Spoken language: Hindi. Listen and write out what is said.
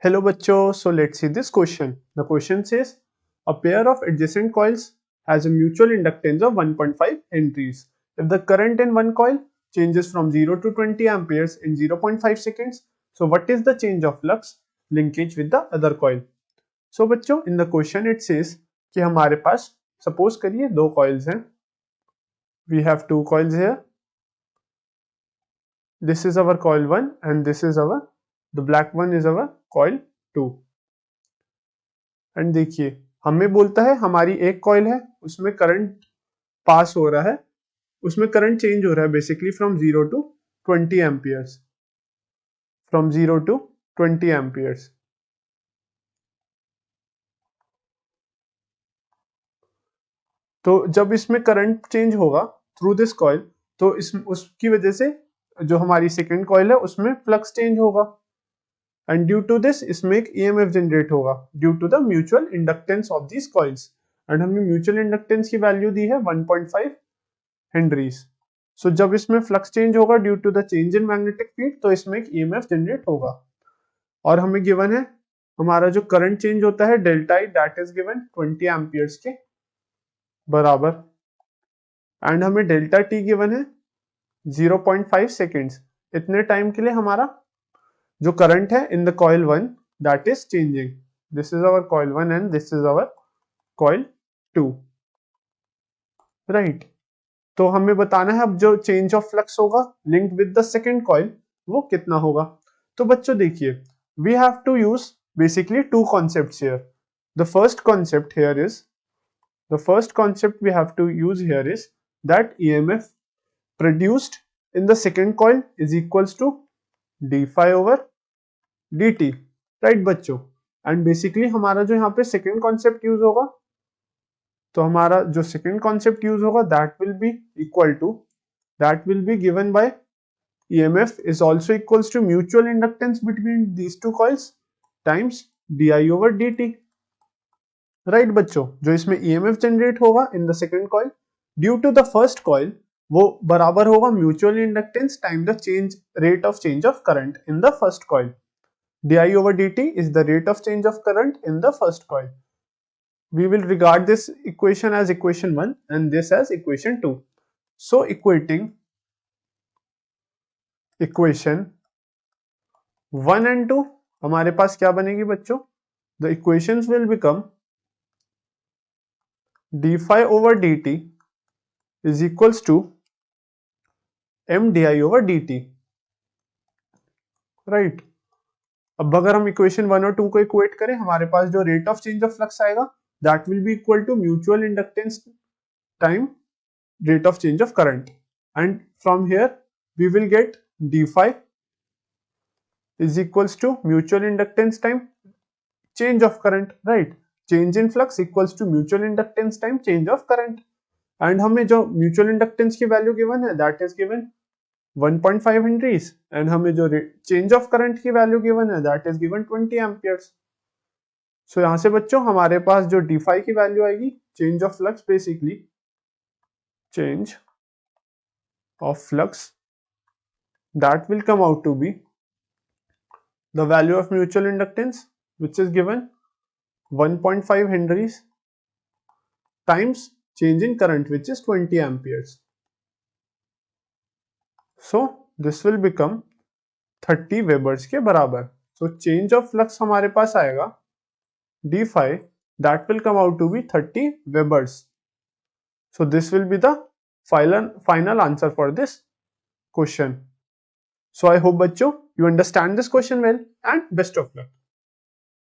Hello bachcho, so let's see this question. The question says a pair of adjacent coils has a mutual inductance of 1.5 henries. If the current in one coil changes from 0 to 20 amperes in 0.5 seconds, so what is the change of flux linkage with the other coil? So बच्चों in the question it says कि हमारे पास suppose करिए दो coils हैं. We have two coils here. This is our coil 1 and this is the black one is our coil 2. And देखिए हमें बोलता है हमारी एक कॉइल है उसमें करंट पास हो रहा है, उसमें करंट चेंज हो रहा है basically from 0 to 20 amperes, from 0 to 20 amperes. तो जब इसमें करंट चेंज होगा थ्रू दिस कॉइल तो इस उसकी वजह से जो हमारी सेकेंड कॉइल है उसमें फ्लक्स चेंज होगा एंड ड्यू टू दिस इसमें एक ईएमएफ जनरेट होगा due to the mutual inductance of this coils. And हमने म्यूचुअल इंडक्टेंस की वैल्यू दी है 1.5 हेनरीज. सो जब इसमें फ्लक्स चेंज होगा due to the change in magnetic field तो इसमें एक ईएमएफ जनरेट होगा. और हमें गिवन है हमारा जो करंट चेंज होता है delta I that is given 20 amperes के बराबर. एंड हमें डेल्टा टी गिवन है 0.5 सेकेंड्स. इतने टाइम के लिए हमारा जो करंट है in the coil 1 that is changing. This is our coil 1 and this is our coil 2, right. तो हमें बताना है अब जो चेंज ऑफ फ्लक्स होगा linked with the second coil वो कितना होगा. तो बच्चों देखिए we have to use basically two concepts here. The first concept we have to use here is that EMF produced in the second coil is equals to d phi over dt, right बच्चों. एंड बेसिकली हमारा जो यहाँ पे सेकेंड कॉन्सेप्ट यूज होगा तो हमारा जो सेकेंड कॉन्सेप्ट यूज होगा that will be given by EMF is also equals to mutual inductance between these two coils times di over dt, right बच्चों. जो इसमें EMF जनरेट होगा in the second coil due to the first coil वो बराबर होगा mutual inductance time the rate of change of current in the first coil. di over dt is the rate of change of current in the first coil. We will regard this equation as equation 1 and this as equation 2. So equating equation 1 and 2 हमारे पास क्या बनेगी बच्चों. The equations will become d phi over dt is equals to m di over dt, right. अब अगर हम इक्वेशन 1 और 2 को इक्वेट करें हमारे पास जो rate of change of flux आएगा that will be equal to mutual inductance time rate of change of current. And from here we will get d phi is equals to mutual inductance time change of current, right. change in flux equals to mutual inductance time change of current. And हमें जो म्यूचुअल इंडक्टेंस की वैल्यू गिवन है that is given 1.5 henries and हमें जो चेंज ऑफ करंट की वैल्यू गिवन है that is given 20 amperes. So यहां से बच्चों हमारे पास जो d phi की वैल्यू आएगी change of flux basically change of flux that will come out to be the value of mutual inductance which is given 1.5 henries times change in current which is 20 amperes. So this will become 30 webers के बराबर. So change of flux हमारे पास आएगा d phi that will come out to be 30 webers. So this will be the final answer for this question. So I hope बच्चों you understand this question well and best of luck.